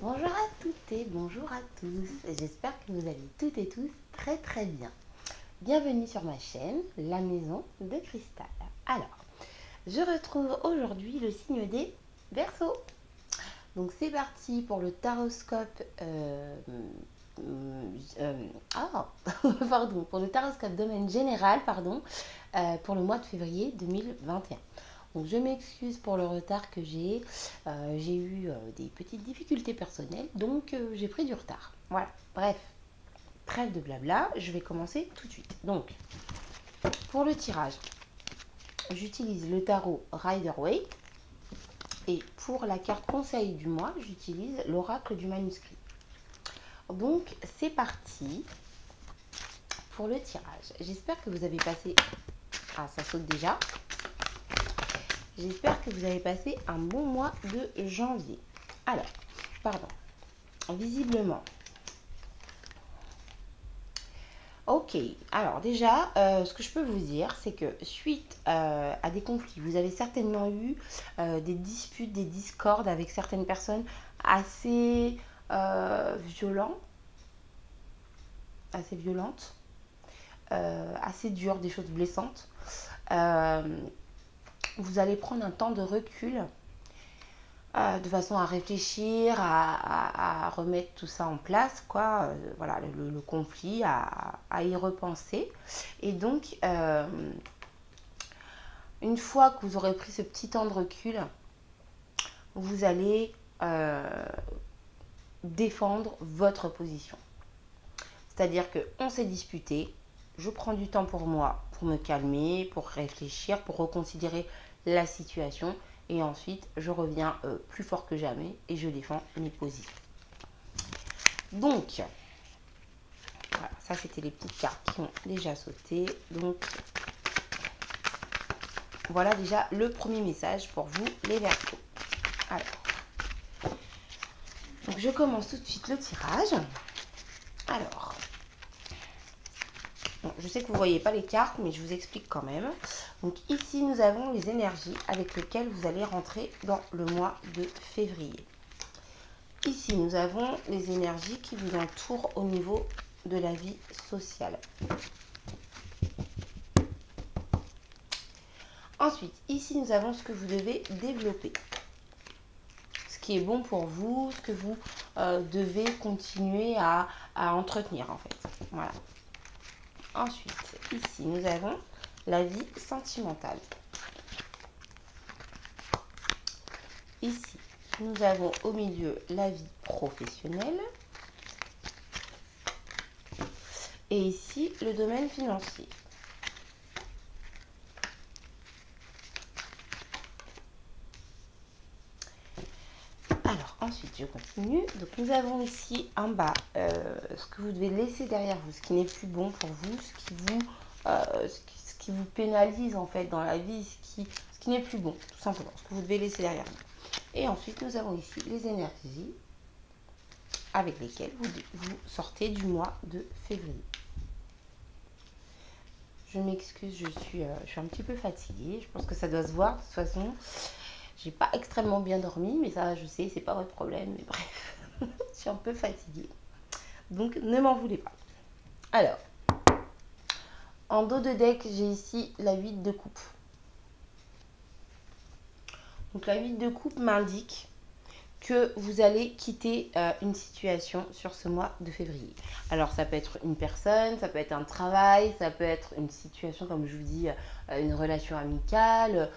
Bonjour à toutes et bonjour à tous. J'espère que vous allez toutes et tous très bien. Bienvenue sur ma chaîne, la maison de cristal. Alors, je retrouve aujourd'hui le signe des Verseaux. Donc c'est parti pour le taroscope pour le taroscope domaine général, pour le mois de février 2021. Donc je m'excuse pour le retard que j'ai. J'ai eu des petites difficultés personnelles, donc j'ai pris du retard. Voilà, bref, trêve de blabla, je vais commencer tout de suite. Donc, pour le tirage, j'utilise le tarot Rider-Waite. Et pour la carte conseil du mois, j'utilise l'oracle du manuscrit. Donc, c'est parti pour le tirage. J'espère que vous avez passé... Ah, ça saute déjà. J'espère que vous avez passé un bon mois de janvier. Alors, pardon. Visiblement. Ok, alors déjà, ce que je peux vous dire, c'est que suite à des conflits, vous avez certainement eu des disputes, des discordes avec certaines personnes assez violentes, assez dures, des choses blessantes. Vous allez prendre un temps de recul de façon à réfléchir, à remettre tout ça en place, quoi. Voilà, le conflit, à y repenser. Et donc, une fois que vous aurez pris ce petit temps de recul, vous allez défendre votre position. C'est-à-dire qu'on s'est disputé, je prends du temps pour moi, pour me calmer, pour réfléchir, pour reconsidérer la situation. Et ensuite, je reviens plus fort que jamais et je défends mes positions. Donc, voilà, ça c'était les petites cartes qui ont déjà sauté. Donc, voilà déjà le premier message pour vous, les Verseaux. Alors, donc je commence tout de suite le tirage. Alors, bon, je sais que vous ne voyez pas les cartes, mais je vous explique quand même. Donc ici, nous avons les énergies avec lesquelles vous allez rentrer dans le mois de février. Ici, nous avons les énergies qui vous entourent au niveau de la vie sociale. Ensuite, ici, nous avons ce que vous devez développer. Ce qui est bon pour vous, ce que vous devez continuer à entretenir, en fait. Voilà. Ensuite, ici, nous avons la vie sentimentale. Ici, nous avons au milieu la vie professionnelle. Et ici, le domaine financier. Alors, ensuite, je continue. Donc, nous avons ici en bas ce que vous devez laisser derrière vous, ce qui n'est plus bon pour vous, ce qui vous pénalise en fait dans la vie, ce qui n'est plus bon, tout simplement, ce que vous devez laisser derrière vous. Et ensuite, nous avons ici les énergies avec lesquelles vous sortez du mois de février. Je m'excuse, je suis un petit peu fatiguée. Je pense que ça doit se voir. De toute façon, j'ai pas extrêmement bien dormi, mais ça, je sais, c'est pas votre problème. Mais bref, je suis un peu fatiguée. Donc, ne m'en voulez pas. Alors, en dos de deck, j'ai ici la 8 de coupe. Donc, la 8 de coupe m'indique que vous allez quitter une situation sur ce mois de février. Alors ça peut être une personne, ça peut être un travail, ça peut être une situation, comme je vous dis, une relation amicale,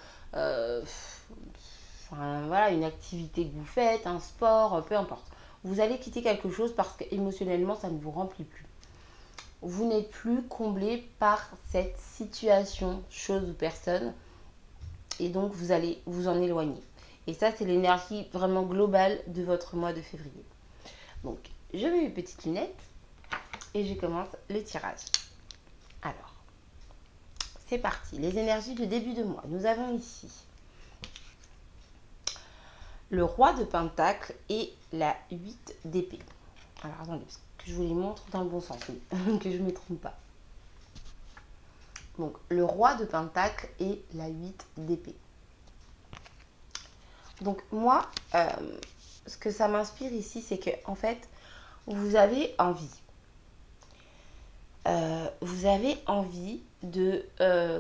voilà, une activité que vous faites, un sport, peu importe. Vous allez quitter quelque chose parce qu'émotionnellement, ça ne vous remplit plus. Vous n'êtes plus comblé par cette situation, chose ou personne, et donc vous allez vous en éloigner. Et ça, c'est l'énergie vraiment globale de votre mois de février. Donc, je mets mes petites lunettes et je commence le tirage. Alors, c'est parti. Les énergies de début de mois. Nous avons ici le roi de Pentacle et la 8 d'épée. Alors, attendez, parce que je vous les montre dans le bon sens, que je ne me trompe pas. Donc, le roi de Pentacle et la 8 d'épée. Donc moi, ce que ça m'inspire ici, c'est que en fait, vous avez envie. Vous avez envie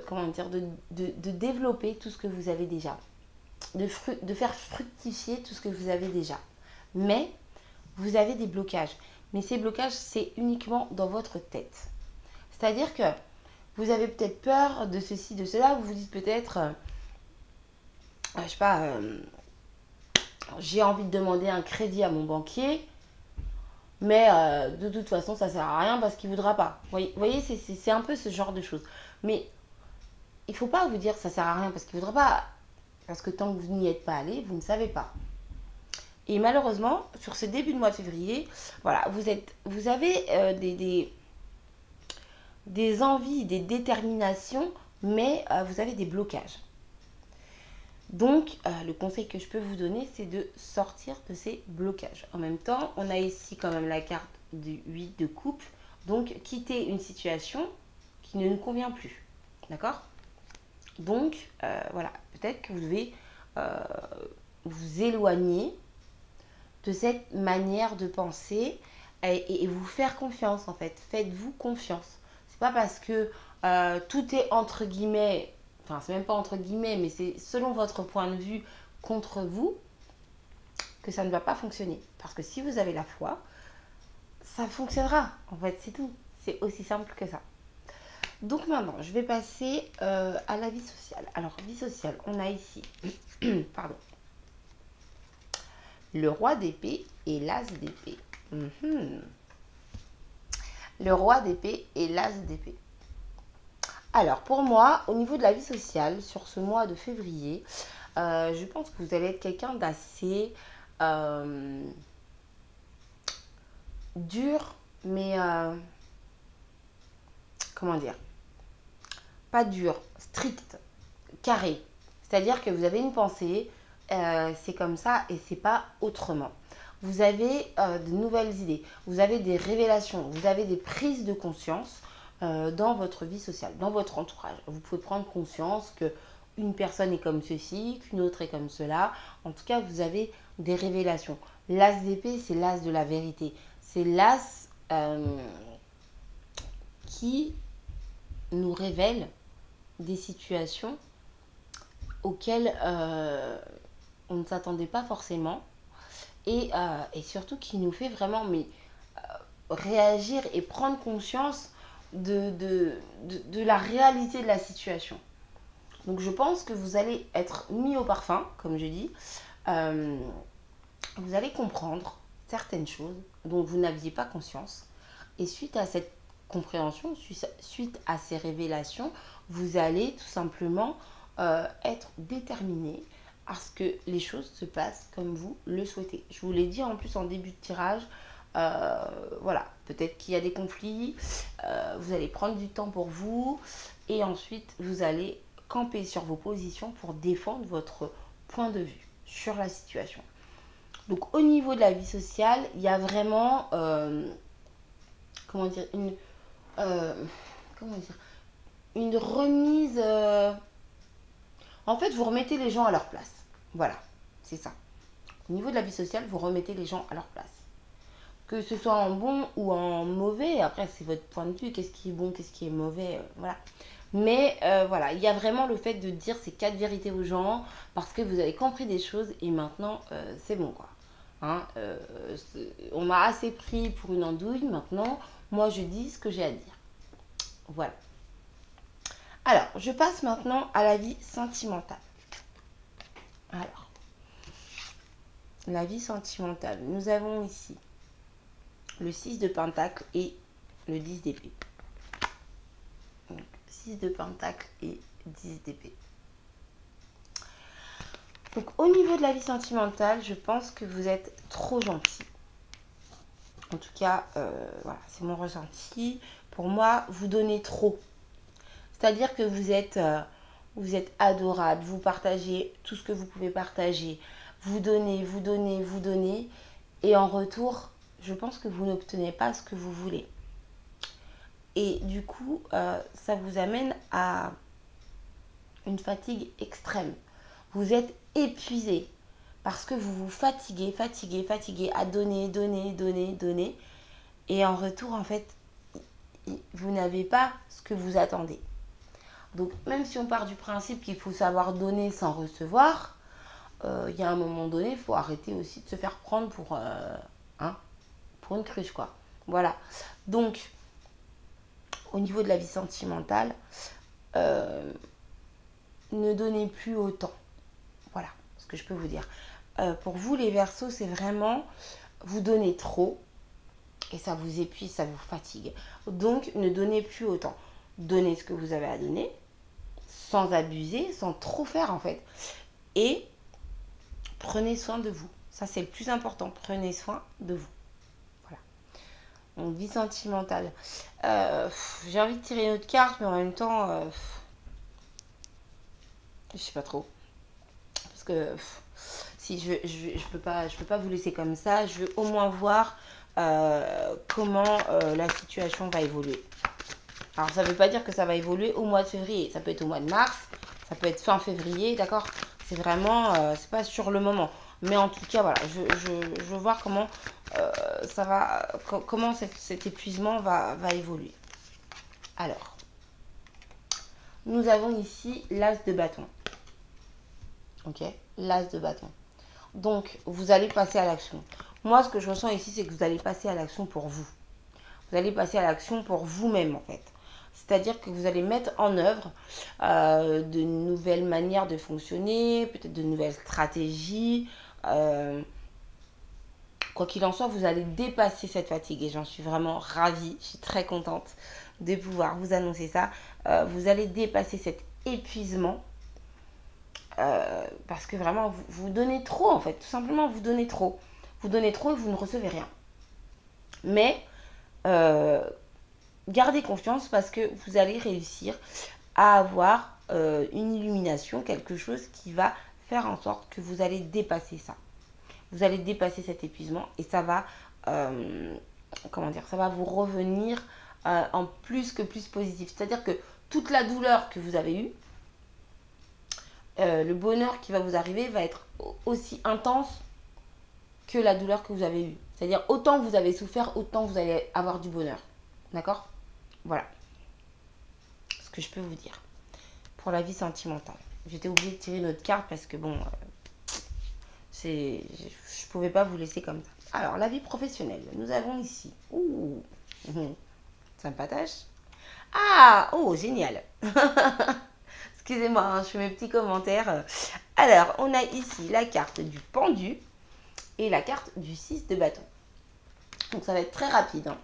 comment dire, de développer tout ce que vous avez déjà, de faire fructifier tout ce que vous avez déjà. Mais vous avez des blocages. Mais ces blocages, c'est uniquement dans votre tête. C'est-à-dire que vous avez peut-être peur de ceci, de cela. Vous vous dites peut-être, je sais pas, j'ai envie de demander un crédit à mon banquier. Mais de toute façon, ça sert à rien parce qu'il ne voudra pas. Vous voyez c'est un peu ce genre de choses. Mais il ne faut pas vous dire ça sert à rien parce qu'il ne voudra pas. Parce que tant que vous n'y êtes pas allé, vous ne savez pas. Et malheureusement, sur ce début de mois de février, voilà, vous avez des envies, des déterminations, mais vous avez des blocages. Donc, le conseil que je peux vous donner, c'est de sortir de ces blocages. En même temps, on a ici quand même la carte du 8 de coupe. Donc, quitter une situation qui ne nous convient plus. D'accord? Donc, voilà, peut-être que vous devez vous éloigner de cette manière de penser et vous faire confiance en fait. Faites-vous confiance. C'est pas parce que tout est entre guillemets, enfin c'est même pas entre guillemets, mais c'est selon votre point de vue contre vous que ça ne va pas fonctionner. Parce que si vous avez la foi, ça fonctionnera. En fait, c'est tout. C'est aussi simple que ça. Donc maintenant, je vais passer à la vie sociale. Alors, vie sociale, on a ici, pardon, le roi d'épée et l'as d'épée. Le roi d'épée et l'as d'épée. Alors, pour moi, au niveau de la vie sociale, sur ce mois de février, je pense que vous allez être quelqu'un d'assez dur, mais comment dire, pas dur, strict, carré. C'est-à-dire que vous avez une pensée, c'est comme ça et c'est pas autrement. Vous avez de nouvelles idées, vous avez des révélations, vous avez des prises de conscience dans votre vie sociale, dans votre entourage. Vous pouvez prendre conscience que une personne est comme ceci, qu'une autre est comme cela. En tout cas, vous avez des révélations. L'as d'épée, c'est l'as de la vérité. C'est l'as qui nous révèle des situations auxquelles on ne s'attendait pas forcément et surtout qui nous fait vraiment réagir et prendre conscience de la réalité de la situation. Donc je pense que vous allez être mis au parfum, comme je dis. Vous allez comprendre certaines choses dont vous n'aviez pas conscience. Et suite à cette compréhension, suite à ces révélations, vous allez tout simplement être déterminé à ce que les choses se passent comme vous le souhaitez. Je vous l'ai dit en plus en début de tirage, voilà, peut-être qu'il y a des conflits, vous allez prendre du temps pour vous et ensuite vous allez camper sur vos positions pour défendre votre point de vue sur la situation. Donc au niveau de la vie sociale, il y a vraiment comment dire une remise en fait vous remettez les gens à leur place. Voilà, c'est ça. Au niveau de la vie sociale, vous remettez les gens à leur place. Que ce soit en bon ou en mauvais, après c'est votre point de vue, qu'est-ce qui est bon, qu'est-ce qui est mauvais, voilà. Mais voilà, il y a vraiment le fait de dire ces 4 vérités aux gens parce que vous avez compris des choses et maintenant c'est bon quoi. Hein, on m'a assez pris pour une andouille, maintenant moi je dis ce que j'ai à dire. Voilà. Alors, je passe maintenant à la vie sentimentale. Alors, la vie sentimentale, nous avons ici le 6 de Pentacle et le 10 d'épée. 6 de Pentacle et 10 d'épée. Donc au niveau de la vie sentimentale, je pense que vous êtes trop gentil. En tout cas, voilà, c'est mon ressenti. Pour moi, vous donnez trop. C'est-à-dire que vous êtes adorable, vous partagez tout ce que vous pouvez partager. Vous donnez, vous donnez, vous donnez. Et en retour, je pense que vous n'obtenez pas ce que vous voulez. Et du coup, ça vous amène à une fatigue extrême. Vous êtes épuisé parce que vous vous fatiguez, fatiguez, fatiguez à donner, donner, donner, donner. Et en retour, en fait, vous n'avez pas ce que vous attendez. Donc, même si on part du principe qu'il faut savoir donner sans recevoir, il y a un moment donné, il faut arrêter aussi de se faire prendre pour une cruche, quoi. Voilà. Donc, au niveau de la vie sentimentale, ne donnez plus autant. Voilà ce que je peux vous dire. Pour vous, les Verseaux, c'est vraiment, vous donnez trop et ça vous épuise, ça vous fatigue. Donc, ne donnez plus autant. Donnez ce que vous avez à donner, sans abuser, sans trop faire en fait. Et prenez soin de vous. Ça, c'est le plus important. Prenez soin de vous. Voilà. Donc, vie sentimentale. J'ai envie de tirer une autre carte, mais en même temps, je sais pas trop. Parce que si je peux pas vous laisser comme ça. Je veux au moins voir comment la situation va évoluer. Alors, ça ne veut pas dire que ça va évoluer au mois de février. Ça peut être au mois de mars, ça peut être fin février, d'accord? C'est vraiment, c'est pas sur le moment. Mais en tout cas, voilà, je veux voir comment ça va, comment cet épuisement va évoluer. Alors, nous avons ici l'as de bâton. Ok? L'as de bâton. Donc, vous allez passer à l'action. Moi, ce que je ressens ici, c'est que vous allez passer à l'action pour vous. Vous allez passer à l'action pour vous-même, en fait. C'est-à-dire que vous allez mettre en œuvre de nouvelles manières de fonctionner, peut-être de nouvelles stratégies. Quoi qu'il en soit, vous allez dépasser cette fatigue et j'en suis vraiment ravie. Je suis très contente de pouvoir vous annoncer ça. Vous allez dépasser cet épuisement parce que vraiment, vous donnez trop en fait. Tout simplement, vous donnez trop. Vous donnez trop et vous ne recevez rien. Mais gardez confiance parce que vous allez réussir à avoir une illumination, quelque chose qui va faire en sorte que vous allez dépasser ça. Vous allez dépasser cet épuisement et ça va, comment dire, ça va vous revenir en plus que plus positif. C'est-à-dire que toute la douleur que vous avez eue, le bonheur qui va vous arriver va être aussi intense que la douleur que vous avez eue. C'est-à-dire autant vous avez souffert, autant vous allez avoir du bonheur. D'accord? Voilà ce que je peux vous dire pour la vie sentimentale. J'étais obligée de tirer une autre carte parce que bon, je pouvais pas vous laisser comme ça. Alors, la vie professionnelle, nous avons ici. Ouh, sympatoche. Ah, oh, génial. Excusez-moi, hein, je fais mes petits commentaires. Alors, on a ici la carte du pendu et la carte du 6 de bâton. Donc, ça va être très rapide. Hein.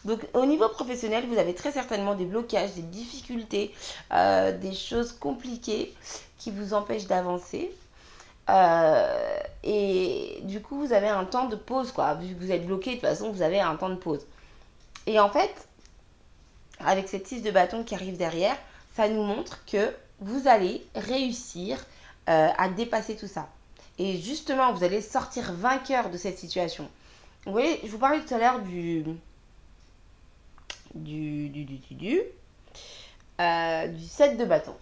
Donc, au niveau professionnel, vous avez très certainement des blocages, des difficultés, des choses compliquées qui vous empêchent d'avancer. Et du coup, vous avez un temps de pause, quoi. Vu que vous êtes bloqué, de toute façon, vous avez un temps de pause. Et en fait, avec cette 6 de bâton qui arrive derrière, ça nous montre que vous allez réussir à dépasser tout ça. Et justement, vous allez sortir vainqueur de cette situation. Vous voyez, je vous parlais tout à l'heure du 7 de bâton.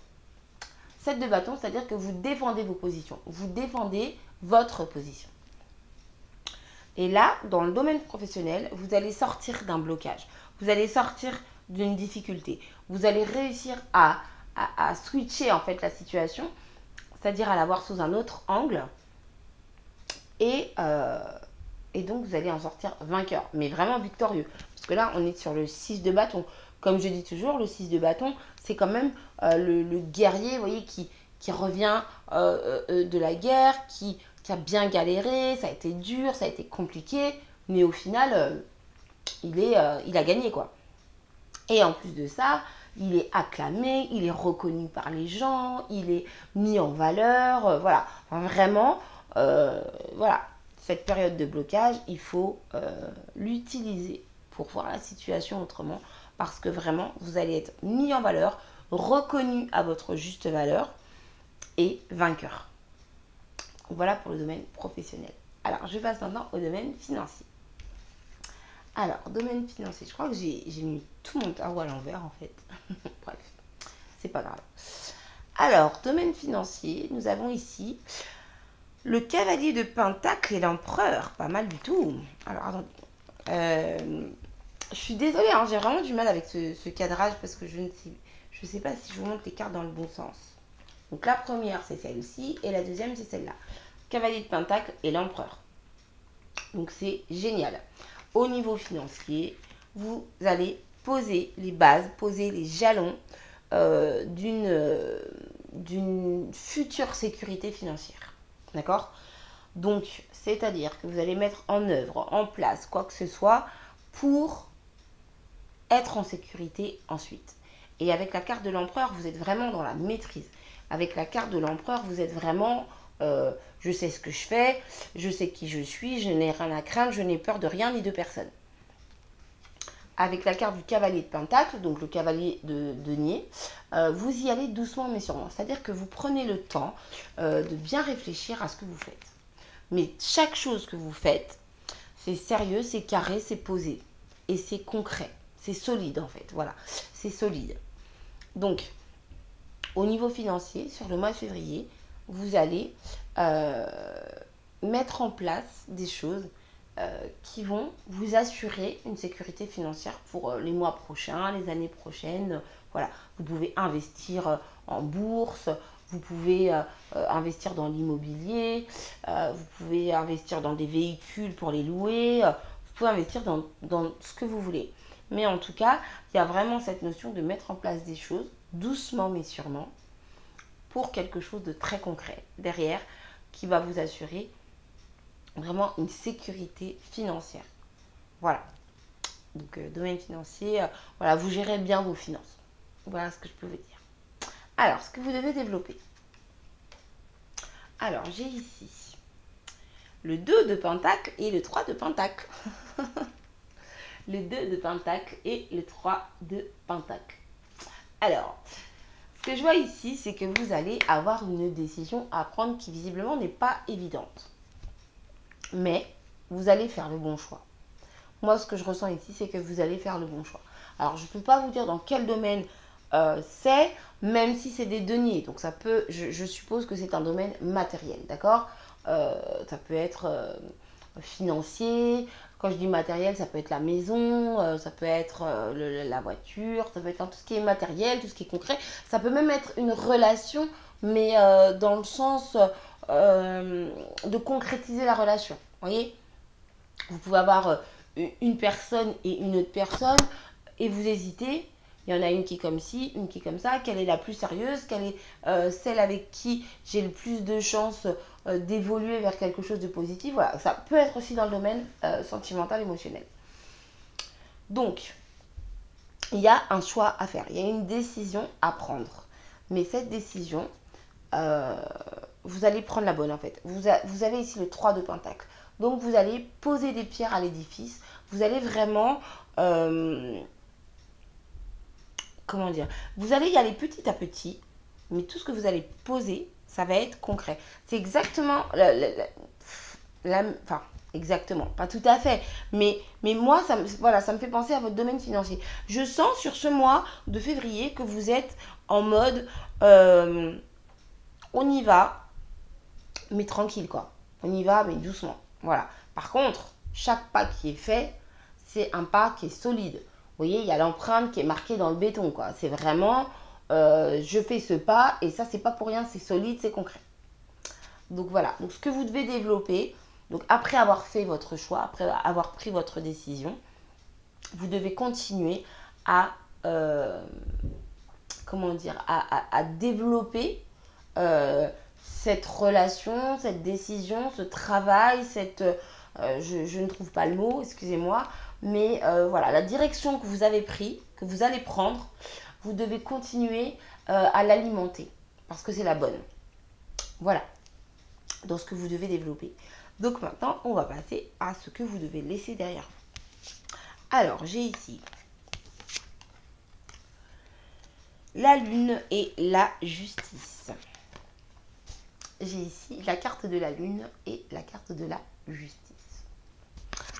7 de bâton, c'est-à-dire que vous défendez vos positions. Vous défendez votre position. Et là, dans le domaine professionnel, vous allez sortir d'un blocage. Vous allez sortir d'une difficulté. Vous allez réussir à switcher en fait la situation, c'est-à-dire à la voir sous un autre angle. Et donc, vous allez en sortir vainqueur, mais vraiment victorieux. Parce que là, on est sur le 6 de bâton. Comme je dis toujours, le 6 de bâton, c'est quand même le guerrier, vous voyez, qui revient de la guerre, qui a bien galéré, ça a été dur, ça a été compliqué, mais au final, il a gagné, quoi. Et en plus de ça, il est acclamé, il est reconnu par les gens, il est mis en valeur, voilà. Enfin, vraiment, voilà. Cette période de blocage, il faut l'utiliser pour voir la situation autrement. Parce que vraiment, vous allez être mis en valeur, reconnu à votre juste valeur et vainqueur. Voilà pour le domaine professionnel. Alors, je passe maintenant au domaine financier. Alors, domaine financier, je crois que j'ai mis tout mon tarot à l'envers en fait. Bref, c'est pas grave. Alors, domaine financier, nous avons ici Le cavalier de Pentacle et l'empereur, pas mal du tout. Alors, attendez. Je suis désolée, hein, j'ai vraiment du mal avec ce cadrage parce que je ne sais pas si je vous montre les cartes dans le bon sens. Donc la première, c'est celle-ci et la deuxième, c'est celle-là. Cavalier de Pentacle et l'empereur. Donc c'est génial. Au niveau financier, vous allez poser les bases, poser les jalons d'une future sécurité financière. D'accord? Donc, c'est-à-dire que vous allez mettre en œuvre, en place, quoi que ce soit, pour être en sécurité ensuite. Et avec la carte de l'empereur, vous êtes vraiment dans la maîtrise. Avec la carte de l'empereur, vous êtes vraiment, je sais ce que je fais, je sais qui je suis, je n'ai rien à craindre, je n'ai peur de rien ni de personne. Avec la carte du cavalier de Pentacle, donc le cavalier de denier, vous y allez doucement mais sûrement. C'est-à-dire que vous prenez le temps de bien réfléchir à ce que vous faites. Mais chaque chose que vous faites, c'est sérieux, c'est carré, c'est posé. Et c'est concret. C'est solide en fait. Voilà, c'est solide. Donc, au niveau financier, sur le mois de février, vous allez mettre en place des choses qui vont vous assurer une sécurité financière pour les mois prochains, les années prochaines. Voilà, vous pouvez investir en bourse, vous pouvez investir dans l'immobilier, vous pouvez investir dans des véhicules pour les louer, vous pouvez investir dans ce que vous voulez. Mais en tout cas, il y a vraiment cette notion de mettre en place des choses, doucement mais sûrement, pour quelque chose de très concret derrière, qui va vous assurer vraiment une sécurité financière. Voilà. Donc, domaine financier, voilà, vous gérez bien vos finances. Voilà ce que je peux vous dire. Alors, ce que vous devez développer. Alors, j'ai ici le 2 de Pentacle et le 3 de Pentacle. Le 2 de Pentacle et le 3 de Pentacle. Alors, ce que je vois ici, c'est que vous allez avoir une décision à prendre qui visiblement n'est pas évidente. Mais vous allez faire le bon choix. Moi, ce que je ressens ici, c'est que vous allez faire le bon choix. Alors, je ne peux pas vous dire dans quel domaine c'est, même si c'est des deniers. Donc, ça peut, je suppose que c'est un domaine matériel, d'accord? Ça peut être financier. Quand je dis matériel, ça peut être la maison, ça peut être la voiture, ça peut être tout ce qui est matériel, tout ce qui est concret. Ça peut même être une relation, mais dans le sens de concrétiser la relation. Vous voyez? Vous pouvez avoir une personne et une autre personne et vous hésitez. Il y en a une qui est comme ci, une qui est comme ça. Quelle est la plus sérieuse? Quelle est celle avec qui j'ai le plus de chances d'évoluer vers quelque chose de positif? Voilà, ça peut être aussi dans le domaine sentimental, émotionnel. Donc, il y a un choix à faire. Il y a une décision à prendre. Mais cette décision, vous allez prendre la bonne en fait. Vous avez ici le 3 de Pentacle. Donc, vous allez poser des pierres à l'édifice. Vous allez vraiment... comment dire? Vous allez y aller petit à petit. Mais tout ce que vous allez poser, ça va être concret. C'est exactement... enfin, exactement. Pas tout à fait. Mais moi, voilà, ça me fait penser à votre domaine financier. Je sens sur ce mois de février que vous êtes en mode... on y va, mais tranquille, quoi. On y va, mais doucement. Voilà. Par contre, chaque pas qui est fait, c'est un pas qui est solide. Vous voyez, il y a l'empreinte qui est marquée dans le béton, quoi. C'est vraiment, je fais ce pas, et ça, c'est pas pour rien, c'est solide, c'est concret. Donc voilà. Donc ce que vous devez développer, donc après avoir fait votre choix, après avoir pris votre décision, vous devez continuer à, comment dire, à développer cette relation, cette décision, ce travail, je ne trouve pas le mot, excusez-moi, mais voilà, la direction que vous avez prise, que vous allez prendre, vous devez continuer à l'alimenter, parce que c'est la bonne. Voilà, dans ce que vous devez développer. Donc maintenant, on va passer à ce que vous devez laisser derrière vous. Alors, j'ai ici la lune et la justice. J'ai ici la carte de la lune et la carte de la justice.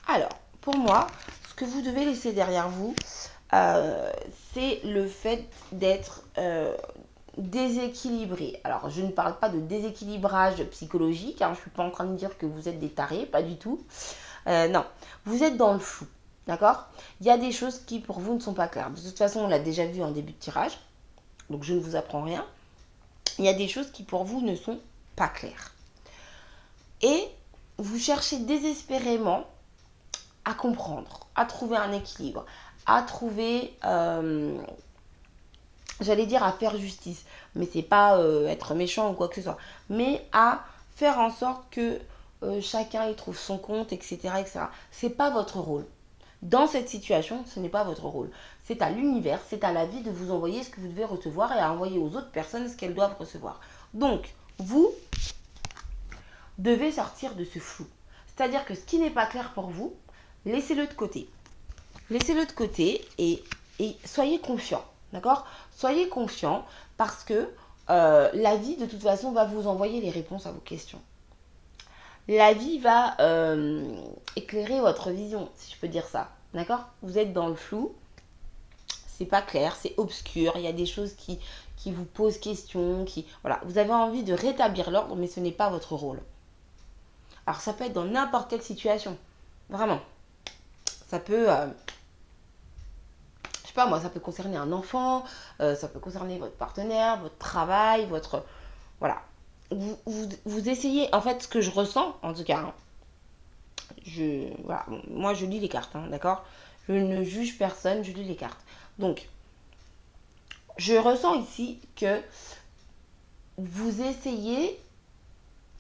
Alors, pour moi, ce que vous devez laisser derrière vous, c'est le fait d'être déséquilibré. Alors, je ne parle pas de déséquilibrage psychologique, hein, je ne suis pas en train de dire que vous êtes des tarés, pas du tout. Non, vous êtes dans le flou, d'accord? Il y a des choses qui pour vous ne sont pas claires. De toute façon, on l'a déjà vu en début de tirage, donc je ne vous apprends rien. Il y a des choses qui pour vous ne sont pas claires. Et vous cherchez désespérément à comprendre, à trouver un équilibre, à trouver, j'allais dire à faire justice, mais c'est pas être méchant ou quoi que ce soit, mais à faire en sorte que chacun y trouve son compte, etc., etc. C'est pas votre rôle. Dans cette situation, ce n'est pas votre rôle. C'est à l'univers, c'est à la vie de vous envoyer ce que vous devez recevoir et à envoyer aux autres personnes ce qu'elles doivent recevoir. Donc, vous devez sortir de ce flou. C'est-à-dire que ce qui n'est pas clair pour vous, laissez-le de côté. Laissez-le de côté et soyez confiant. D'accord? Soyez confiant parce que la vie, de toute façon, va vous envoyer les réponses à vos questions. La vie va éclairer votre vision, si je peux dire ça. D'accord? Vous êtes dans le flou, c'est pas clair, c'est obscur, il y a des choses qui vous posent question, voilà. Vous avez envie de rétablir l'ordre, mais ce n'est pas votre rôle. Alors ça peut être dans n'importe quelle situation, vraiment. Ça peut, je sais pas moi, ça peut concerner un enfant, ça peut concerner votre partenaire, votre travail, votre... Voilà. Vous essayez, en fait, ce que je ressens, en tout cas, hein, voilà, moi je lis les cartes, hein, d'accord? Je ne juge personne, je lis les cartes. Donc, je ressens ici que vous essayez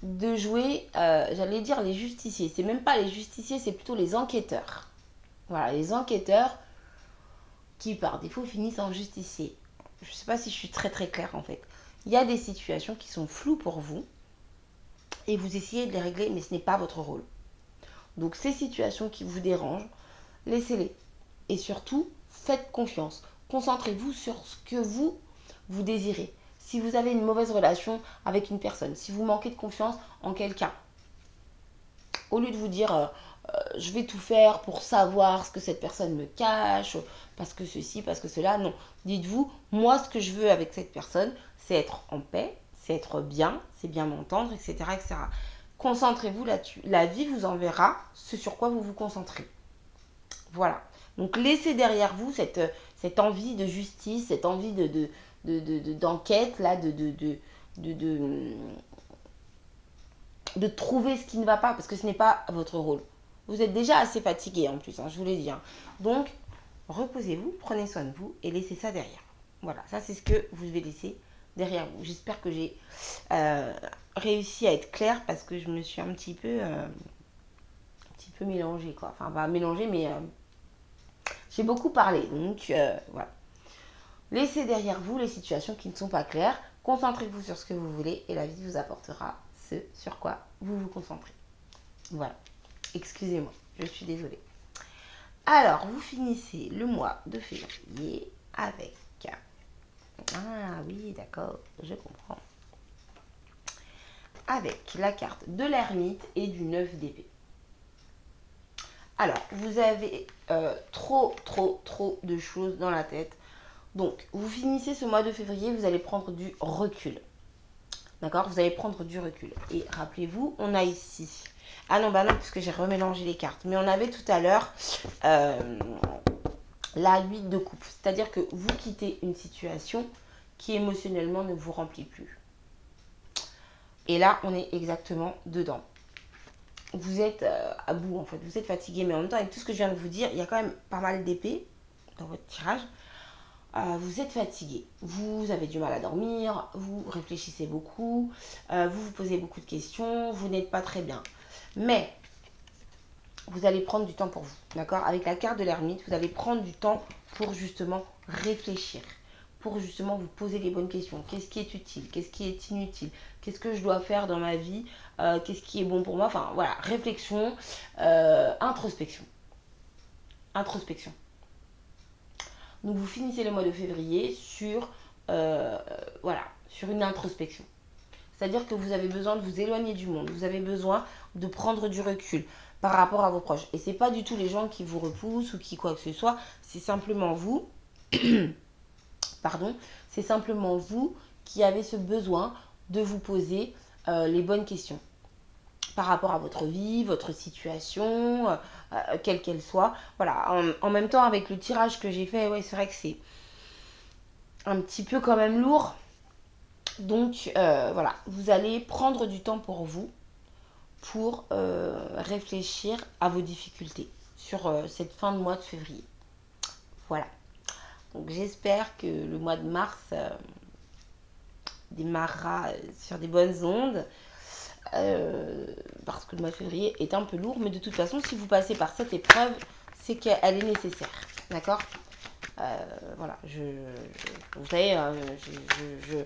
de jouer, j'allais dire les justiciers. C'est même pas les justiciers, c'est plutôt les enquêteurs. Voilà, les enquêteurs qui par défaut finissent en justiciers. Je ne sais pas si je suis très très claire en fait. Il y a des situations qui sont floues pour vous et vous essayez de les régler, mais ce n'est pas votre rôle. Donc ces situations qui vous dérangent, laissez-les. Et surtout, faites confiance. Concentrez-vous sur ce que vous désirez. Si vous avez une mauvaise relation avec une personne, si vous manquez de confiance en quelqu'un, au lieu de vous dire je vais tout faire pour savoir ce que cette personne me cache, parce que ceci, parce que cela, non. Dites-vous, moi ce que je veux avec cette personne, c'est être en paix, c'est être bien, c'est bien m'entendre, etc., etc. Concentrez-vous là-dessus. La vie vous enverra ce sur quoi vous vous concentrez. Voilà. Donc laissez derrière vous cette envie de justice, cette envie d'enquête, là, de trouver ce qui ne va pas, parce que ce n'est pas votre rôle. Vous êtes déjà assez fatigué en plus, hein, je vous l'ai dit. Hein. Donc, reposez-vous, prenez soin de vous et laissez ça derrière. Voilà, ça c'est ce que vous devez laisser derrière vous. J'espère que j'ai réussi à être claire parce que je me suis un petit peu mélangée, quoi. Enfin, pas mélangée, mais j'ai beaucoup parlé. Donc, voilà. Laissez derrière vous les situations qui ne sont pas claires. Concentrez-vous sur ce que vous voulez et la vie vous apportera ce sur quoi vous vous concentrez. Voilà. Excusez-moi, je suis désolée. Alors, vous finissez le mois de février avec... Ah oui, d'accord, je comprends. Avec la carte de l'ermite et du 9 d'épée. Alors, vous avez trop de choses dans la tête. Donc, vous finissez ce mois de février, vous allez prendre du recul. D'accord? Vous allez prendre du recul. Et rappelez-vous, on a ici... Ah non, bah non, parce que j'ai remélangé les cartes. Mais on avait tout à l'heure la 8 de coupe. C'est-à-dire que vous quittez une situation qui émotionnellement ne vous remplit plus. Et là, on est exactement dedans. Vous êtes à bout, en fait. Vous êtes fatigué. Mais en même temps, avec tout ce que je viens de vous dire, il y a quand même pas mal d'épées dans votre tirage. Vous êtes fatigué, vous avez du mal à dormir, vous réfléchissez beaucoup, vous vous posez beaucoup de questions, vous n'êtes pas très bien. Mais vous allez prendre du temps pour vous, d'accord? Avec la carte de l'ermite, vous allez prendre du temps pour justement réfléchir, pour justement vous poser les bonnes questions. Qu'est-ce qui est utile? Qu'est-ce qui est inutile? Qu'est-ce que je dois faire dans ma vie? Qu'est-ce qui est bon pour moi? Enfin voilà, réflexion, introspection. Introspection. Donc vous finissez le mois de février sur, sur une introspection. C'est-à-dire que vous avez besoin de vous éloigner du monde. Vous avez besoin de prendre du recul par rapport à vos proches. Et ce n'est pas du tout les gens qui vous repoussent ou qui quoi que ce soit. C'est simplement vous, pardon, c'est simplement vous qui avez ce besoin de vous poser les bonnes questions par rapport à votre vie, votre situation, quelle qu'elle soit. Voilà, en même temps, avec le tirage que j'ai fait, ouais, c'est vrai que c'est un petit peu quand même lourd. Donc, voilà, vous allez prendre du temps pour vous, pour réfléchir à vos difficultés sur cette fin de mois de février. Voilà. Donc, j'espère que le mois de mars démarrera sur des bonnes ondes. Parce que le mois de février est un peu lourd, mais de toute façon, si vous passez par cette épreuve, c'est qu'elle est nécessaire, d'accord. Voilà, vous savez, je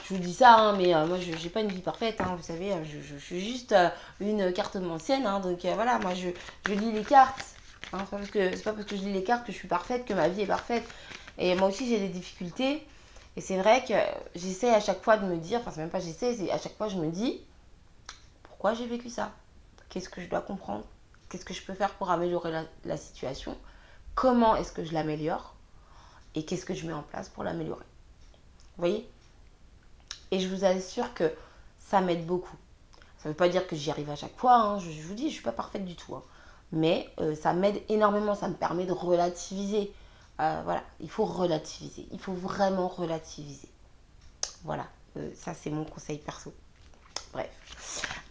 vous dis ça, hein, mais moi, je n'ai pas une vie parfaite, hein, vous savez, je suis juste une carte ancienne, hein, donc voilà, moi, je lis les cartes, hein, c'est pas parce que je lis les cartes que je suis parfaite, que ma vie est parfaite, et moi aussi, j'ai des difficultés, et c'est vrai que j'essaie à chaque fois de me dire, enfin, c'est même pas j'essaie, c'est à chaque fois, je me dis, pourquoi j'ai vécu ça? Qu'est-ce que je dois comprendre? Qu'est-ce que je peux faire pour améliorer la situation? Comment est-ce que je l'améliore? Et qu'est-ce que je mets en place pour l'améliorer? Vous voyez? Et je vous assure que ça m'aide beaucoup. Ça ne veut pas dire que j'y arrive à chaque fois, hein. Je vous dis, je ne suis pas parfaite du tout, hein. Mais ça m'aide énormément, ça me permet de relativiser. Voilà, il faut relativiser. Il faut vraiment relativiser. Voilà, ça c'est mon conseil perso. Bref.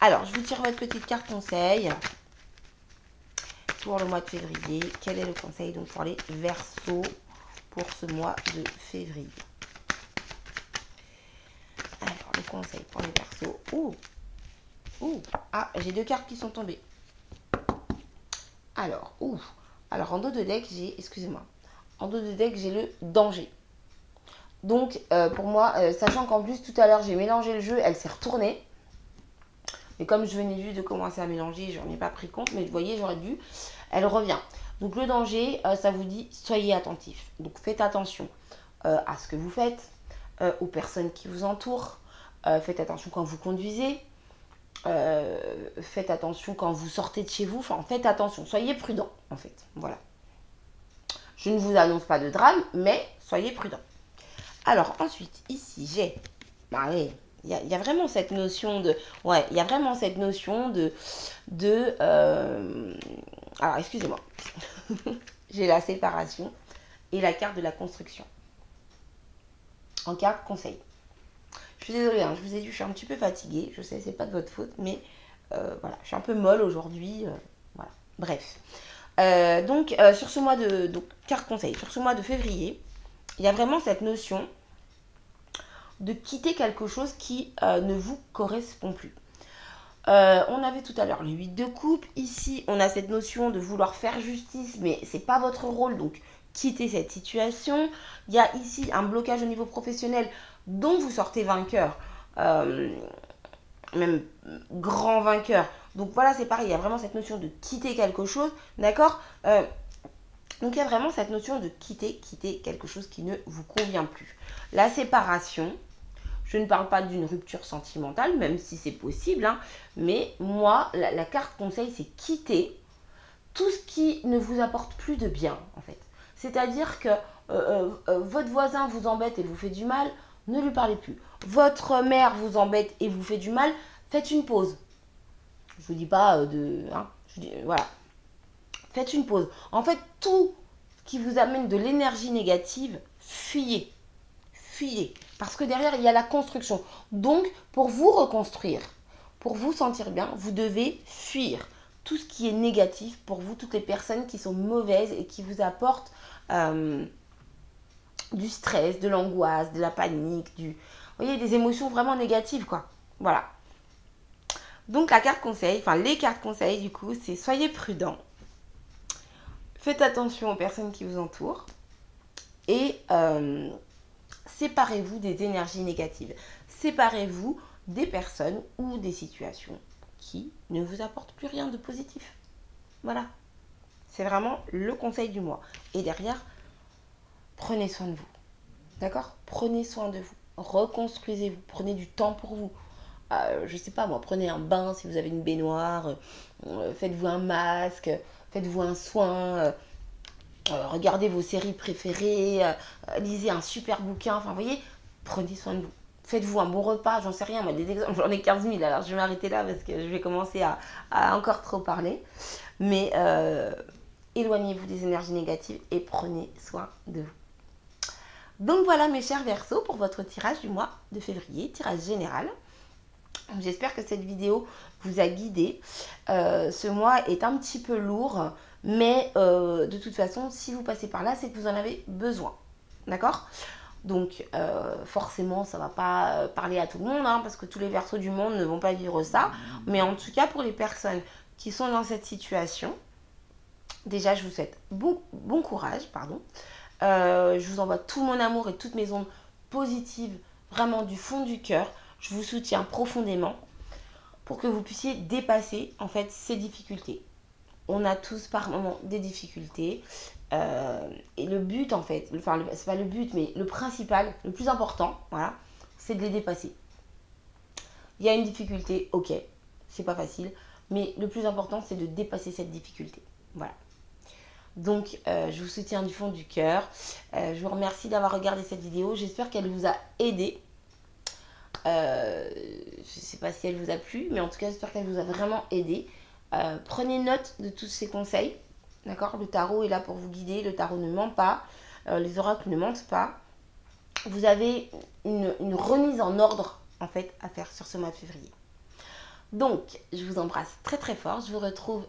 Alors, je vous tire votre petite carte conseil pour le mois de février. Quel est le conseil donc pour les Verseaux pour ce mois de février? Alors, le conseil pour les Verseaux. Ah, j'ai 2 cartes qui sont tombées. Alors, Alors, en dos de deck, j'ai... Excusez-moi. En dos de deck, j'ai le danger. Donc, pour moi, sachant qu'en plus, tout à l'heure, j'ai mélangé le jeu, elle s'est retournée. Mais comme je venais juste de commencer à mélanger, je n'en ai pas pris compte. Mais vous voyez, j'aurais dû. Elle revient. Donc, le danger, ça vous dit, soyez attentifs. Donc, faites attention à ce que vous faites, aux personnes qui vous entourent. Faites attention quand vous conduisez. Faites attention quand vous sortez de chez vous. Enfin, faites attention. Soyez prudents, en fait. Voilà. Je ne vous annonce pas de drame, mais soyez prudents. Alors, ensuite, ici, j'ai... Allez, il y a vraiment cette notion de... Ouais, il y a vraiment cette notion alors, excusez-moi. J'ai la séparation et la carte de la construction. En carte conseil. Je suis désolée, hein, je vous ai dit, je suis un petit peu fatiguée. Je sais, c'est pas de votre faute, mais voilà, je suis un peu molle aujourd'hui. Voilà, bref. Sur ce mois de... Donc, carte conseil. Sur ce mois de février, il y a vraiment cette notion de quitter quelque chose qui ne vous correspond plus. On avait tout à l'heure le 8 de coupe. Ici, on a cette notion de vouloir faire justice, mais c'est pas votre rôle, donc quittez cette situation. Il y a ici un blocage au niveau professionnel dont vous sortez vainqueur, même grand vainqueur. Donc voilà, c'est pareil, il y a vraiment cette notion de quitter quelque chose, d'accord. Donc il y a vraiment cette notion de quitter quelque chose qui ne vous convient plus. La séparation, je ne parle pas d'une rupture sentimentale, même si c'est possible, hein, mais moi, la carte conseil, c'est quitter tout ce qui ne vous apporte plus de bien, en fait. C'est-à-dire que votre voisin vous embête et vous fait du mal, ne lui parlez plus. Votre mère vous embête et vous fait du mal, faites une pause. Je ne vous dis pas voilà. Faites une pause. En fait, tout qui vous amène de l'énergie négative, fuyez. Fuyez. Parce que derrière, il y a la construction. Donc, pour vous reconstruire, pour vous sentir bien, vous devez fuir tout ce qui est négatif pour vous, toutes les personnes qui sont mauvaises et qui vous apportent du stress, de l'angoisse, de la panique, vous voyez, des émotions vraiment négatives, quoi. Voilà. Donc, la carte conseil, enfin, les cartes conseils, du coup, c'est soyez prudents. Faites attention aux personnes qui vous entourent. Et séparez-vous des énergies négatives. Séparez-vous des personnes ou des situations qui ne vous apportent plus rien de positif. Voilà. C'est vraiment le conseil du mois. Et derrière, prenez soin de vous. D'accord? Prenez soin de vous. Reconstruisez-vous. Prenez du temps pour vous. Je sais pas moi, prenez un bain si vous avez une baignoire. Faites-vous un masque. Faites-vous un soin. Regardez vos séries préférées. Lisez un super bouquin. Enfin, vous voyez, prenez soin de vous. faites-vous un bon repas, j'en sais rien, moi des exemples, j'en ai 15 000, alors je vais m'arrêter là parce que je vais commencer à encore trop parler. Mais éloignez-vous des énergies négatives et prenez soin de vous. Donc voilà mes chers Verseaux pour votre tirage du mois de février, tirage général. J'espère que cette vidéo vous a guidé. Ce mois est un petit peu lourd, mais de toute façon, si vous passez par là, c'est que vous en avez besoin. D'accord ? Donc forcément, ça ne va pas parler à tout le monde, hein, parce que tous les Verseaux du monde ne vont pas vivre ça. Mais en tout cas, pour les personnes qui sont dans cette situation, déjà, je vous souhaite bon courage, pardon. Je vous envoie tout mon amour et toutes mes ondes positives, vraiment du fond du cœur. Je vous soutiens profondément pour que vous puissiez dépasser en fait ces difficultés. On a tous par moments des difficultés et le but en fait, enfin c'est pas le but mais le principal, le plus important, voilà, c'est de les dépasser. Il y a une difficulté, ok, c'est pas facile, mais le plus important c'est de dépasser cette difficulté. Voilà. Donc, je vous soutiens du fond du cœur. Je vous remercie d'avoir regardé cette vidéo. J'espère qu'elle vous a aidé. Je ne sais pas si elle vous a plu, mais en tout cas, j'espère qu'elle vous a vraiment aidé. Prenez note de tous ces conseils. D'accord ? Le tarot est là pour vous guider. Le tarot ne ment pas. Les oracles ne mentent pas. Vous avez une remise en ordre, en fait, à faire sur ce mois de février. Donc, je vous embrasse très très fort. Je vous retrouve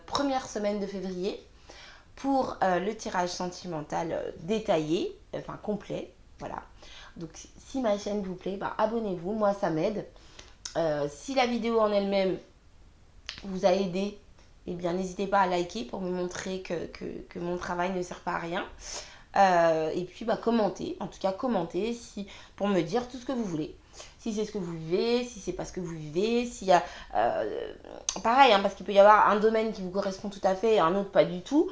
première semaine de février pour le tirage sentimental détaillé, enfin complet, voilà. Donc si ma chaîne vous plaît, bah, abonnez-vous, moi ça m'aide. Si la vidéo en elle-même vous a aidé, eh bien n'hésitez pas à liker pour me montrer que mon travail ne sert pas à rien. Et puis bah, commentez, en tout cas commentez pour me dire tout ce que vous voulez. Si c'est ce que vous vivez, si c'est pas ce que vous vivez, s'il y a... pareil, hein, parce qu'il peut y avoir un domaine qui vous correspond tout à fait et un autre pas du tout.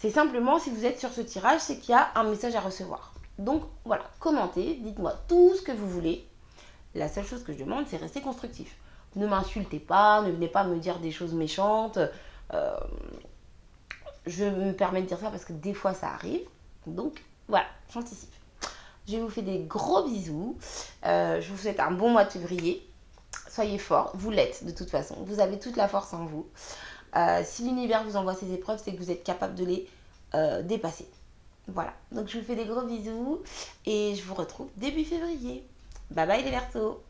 C'est simplement, si vous êtes sur ce tirage, c'est qu'il y a un message à recevoir. Donc voilà, commentez, dites-moi tout ce que vous voulez. La seule chose que je demande, c'est rester constructif. Ne m'insultez pas, ne venez pas me dire des choses méchantes. Je me permets de dire ça parce que des fois ça arrive. Donc voilà, j'anticipe. Je vous fais des gros bisous. Je vous souhaite un bon mois de février. Soyez forts, vous l'êtes de toute façon. Vous avez toute la force en vous. Si l'univers vous envoie ces épreuves, c'est que vous êtes capable de les dépasser. Voilà, donc je vous fais des gros bisous et je vous retrouve début février. Bye bye les Verseaux.